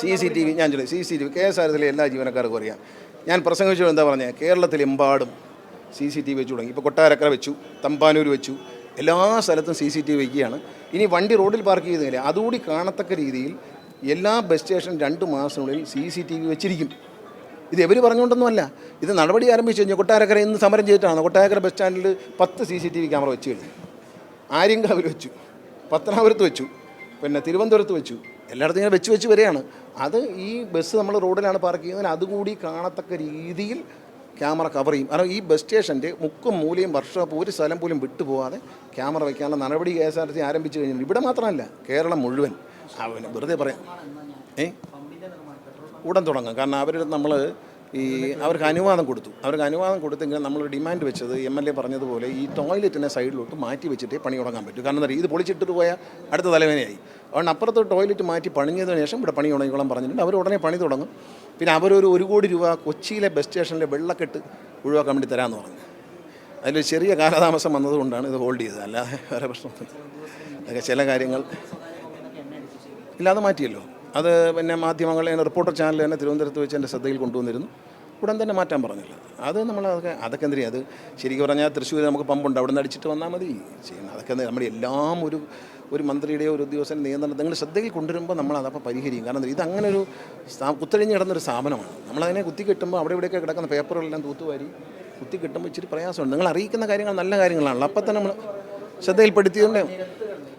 CCTV ഞാൻ ചൊല്ലി CCTV KSRTC എല്ലാ ജീവനക്കാർക്കും അറിയാം. ഞാൻ പ്രസംഗിച്ചു എന്താ പറഞ്ഞത്, കേരളത്തിലെമ്പാടും CCTV വെച്ച് തുടങ്ങി. ഇപ്പോൾ കൊട്ടാരക്കര വെച്ചു, തമ്പാനൂർ വെച്ചു, എല്ലാ സ്ഥലത്തും CCTV വയ്ക്കുകയാണ്. ഇനി വണ്ടി റോഡിൽ പാർക്ക് ചെയ്തില്ല, അതുകൂടി കാണത്തക്ക രീതിയിൽ എല്ലാ ബസ് സ്റ്റേഷൻ 2 മാസത്തിനുള്ളിൽ CCTV വെച്ചിരിക്കും. ഇത് ഇവർ പറഞ്ഞുകൊണ്ടൊന്നുമല്ല, ഇത് നടപടി ആരംഭിച്ചു കഴിഞ്ഞാൽ കൊട്ടാരക്കര ഇന്ന് സമരം ചെയ്തിട്ടാണ്. കൊട്ടാരക്കര ബസ് സ്റ്റാൻഡിൽ 10 CCTV ക്യാമറ വെച്ച് കഴിഞ്ഞു. ആര്യങ്കാവിൽ വെച്ചു, പത്തനാപുരത്ത് വെച്ചു, പിന്നെ തിരുവനന്തപുരത്ത് വെച്ചു, എല്ലായിടത്തും ഇങ്ങനെ വെച്ച് വരികയാണ്. അത് ഈ ബസ് നമ്മൾ റോഡിലാണ് പാർക്ക് ചെയ്യുന്നതിന് അതുകൂടി കാണത്തക്ക രീതിയിൽ ക്യാമറ കവർ ചെയ്യും. കാരണം ഈ ബസ് സ്റ്റേഷൻ്റെ മുക്കും മൂലയും വർഷോപ്പ് ഒരു സ്ഥലം പോലും വിട്ടുപോകാതെ ക്യാമറ വയ്ക്കാനുള്ള നടപടി KSRTC ആരംഭിച്ചു കഴിഞ്ഞിട്ടുണ്ട്. ഇവിടെ മാത്രമല്ല, കേരളം മുഴുവൻ. വെറുതെ പറയാം, ഉടൻ തുടങ്ങും. കാരണം നമ്മൾ അവർക്ക് അനുവാദം കൊടുത്തെങ്കിൽ നമ്മൾ ഡിമാൻഡ് വെച്ചത് MLA പറഞ്ഞതുപോലെ ഈ ടോയ്ലറ്റിനെ സൈഡിലോട്ട് മാറ്റി വെച്ചിട്ടേ പണി തുടങ്ങാൻ പറ്റും. കാരണം എന്താ പറയുക, ഇത് പൊളിച്ചിട്ട് പോയാൽ അടുത്ത തലവേനയായി. അതുകൊണ്ട് അപ്പുറത്ത് ടോയ്ലറ്റ് മാറ്റി പണിഞ്ഞതിന് ശേഷം ഇവിടെ പണി തുടങ്ങിക്കോളാൻ പറഞ്ഞിട്ടുണ്ട്. അവർ ഉടനെ പണി തുടങ്ങും. പിന്നെ അവരൊരു 1 കോടി രൂപ കൊച്ചിയിലെ ബസ് സ്റ്റേഷനിലെ വെള്ളക്കെട്ട് ഒഴിവാക്കാൻ വേണ്ടി തരാമെന്ന് പറഞ്ഞു. അതിൽ ചെറിയ കാലതാമസം വന്നതുകൊണ്ടാണ് ഇത് ഹോൾഡ് ചെയ്തത്, അല്ലാതെ വേറെ പ്രശ്നമൊന്നും. അതൊക്കെ ചില കാര്യങ്ങൾ ഇല്ലാതെ മാറ്റിയല്ലോ. അത് പിന്നെ മാധ്യമങ്ങൾ റിപ്പോർട്ടർ ചാനൽ തന്നെ തിരുവനന്തപുരത്ത് വെച്ച് എൻ്റെ ശ്രദ്ധയിൽ കൊണ്ടുവന്നിരുന്നു. ഉടൻ തന്നെ മാറ്റാൻ പറഞ്ഞില്ല. അത് നമ്മൾ അതൊക്കെ എന്തിനാ, അത് ശരിക്കും പറഞ്ഞാൽ തൃശ്ശൂർ നമുക്ക് പമ്പുണ്ട്, അവിടെ നിന്ന് അടിച്ചിട്ട് വന്നാൽ മതി ചെയ്യുന്നത്. അതൊക്കെ നമ്മുടെ എല്ലാം ഒരു മന്ത്രിയുടെയോ ഒരു ഉദ്യോഗസ്ഥൻ്റെ നിയന്ത്രണം നിങ്ങൾ ശ്രദ്ധയിൽ കൊണ്ടുവരുമ്പോൾ നമ്മൾ അതപ്പോൾ പരിഹരിക്കും. കാരണം ഇത് അങ്ങനെ ഒരു കുത്തഴിഞ്ഞ് കിടന്നൊരു സ്ഥാപനമാണ്. നമ്മളതിനെ കുത്തി കെട്ടുമ്പോൾ അവിടെ ഇവിടെയൊക്കെ കിടക്കുന്ന പേപ്പറുകളെല്ലാം തൂത്തുവാരി കുത്തി കെട്ടുമ്പോൾ ഇച്ചിരി പ്രയാസമുണ്ട്. നിങ്ങൾ അറിയിക്കുന്ന കാര്യങ്ങൾ നല്ല കാര്യങ്ങളാണല്ലോ, അപ്പം തന്നെ നമ്മൾ ശ്രദ്ധയിൽപ്പെടുത്തിയതുകൊണ്ട്